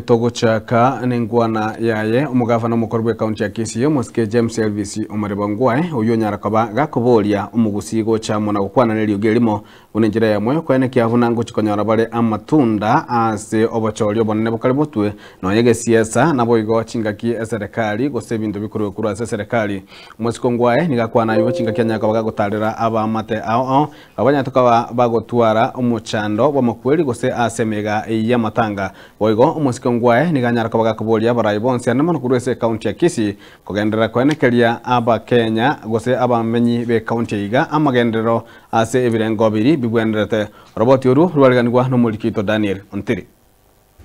Togochaka nengwana yaye umugavana mukorwe county ya Kisii Mosque James Elvis Omaribongwae uyo nyarakoba gakoboria umugusigo cha mona gukwana neri ugerimo unenjira yamwe kwene kyavuna ngo chikonyora bare amatunda ase obochorio bonene bukalibutwe no yege siasa nabo igo chingaki serikali gose bintu bikurwe kuru ase serikali Moscongwae nigakwana yo chingaki nyakabaga gutarira aba mate ao abanyatoka bagotwara umuchando bomakweli gose asemega ya matanga boigo Kongwae niganyara kabaga kubolia barai bonse anamano kurese county ya Kisii kugendera kwenekeria aba Kenya gose aba menyi be county iga amagendero ase ebirengo biri bibwenderete roboti uru rwaliganirwa no mulikito Daniel Ontiri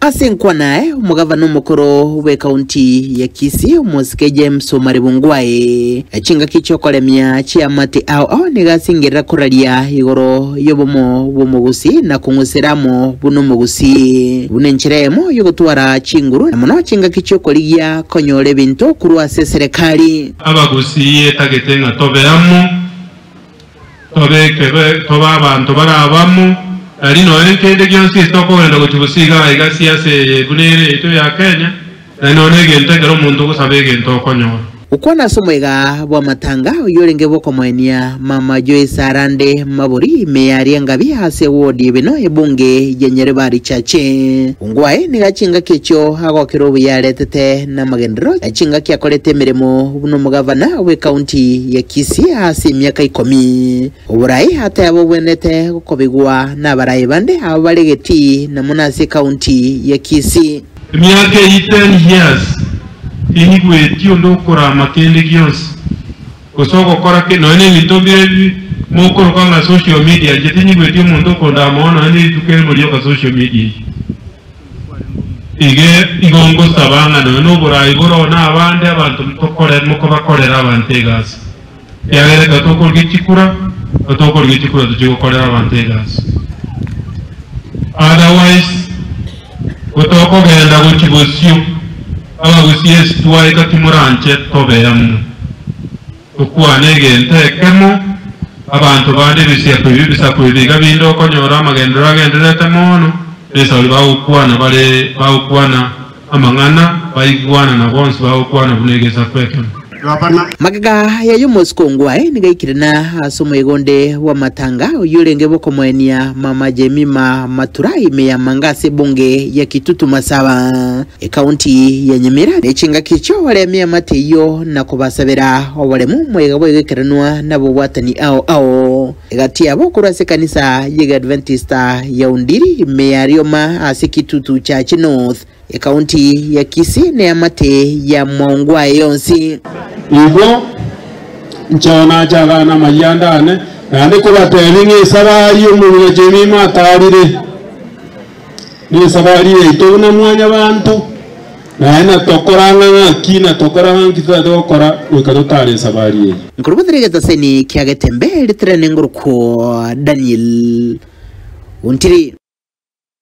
Asenkwa nae umugavana mukuru we county ya Kisii Mosque James Omaribongwae achinga kichokolemya chiamate ao nigasingira kuralia igoro yobomo bomugusi na kunguseramo buno mugusi bunencheremo yogotwara chinguru na muno chinga kichokoligia konyole bintu kuru ase serikali abagusi etagetenga toberamu toba abantu barabamu Alino enkende gyonsi stoko enda kuchibusiga igasiase bunere ito ya Kenya na nonege ntegero mundu kusabege ntokonyora ukwana somwega bwa matanga yorenge boko mwenia mama Joyce Arande Maburi meyari ngabi hase wodi bino ebunge yenyere bari chache ungwae nigachinga kecho hago kirobu yaletete na magendero achinga kyakolete mirimo buno mugavana we county ya Kisii hasi myaka 10 uburai hata yabo bwenete kokobigwa na barai bande abalegeti na munasi county ya Kisii myaka 10 years Inigwe tio ndokora makende gyonsi kosoko kora ke no ene bitobire mukoro kanga social media jetinigwe tio mundo konda mono ene tukere muri ka social media igongo sabanga no bora igoro na abande abantu tokore muko bakorera abantegas yagere katokor gichikura tuchikokorera abantegas otherwise kutoko genda guchibosio abagusiye tuwaye katimuranche tobeyamu ukwanege ntekemo abantu bande bisa kubiga bindo konyora magendera agenderete mono besali bawukwana bale bawukwana amangana bayigwana na bonse bawukwana bunegeza kweke magaga ya Moscongwae nigaikirana asomoigonde wa matanga uyurenge boko mwenia mama Jemima Maturai meya mangase bunge ya Kitutu Masaba county ya Nyamira echinga kicho wale meya mateyo na kubasabira obalemu mwega bwegekeranwa nabo watani ao egati abo kurase kanisa ye Adventista ya Undiri meya Rioma asikitutu cha North county ya Kisii ne amate ya Mwongwae yonsi Igo nchona chaga na mayandane nande kubatelinge sabari umwe Jemima atarire ni sabari itona mwanya bantu na tokoranga kina tokoranga kitadokora ukadotare sabari nkurubadrege taseni kyagetembe litrene nguruko Daniel Ontiri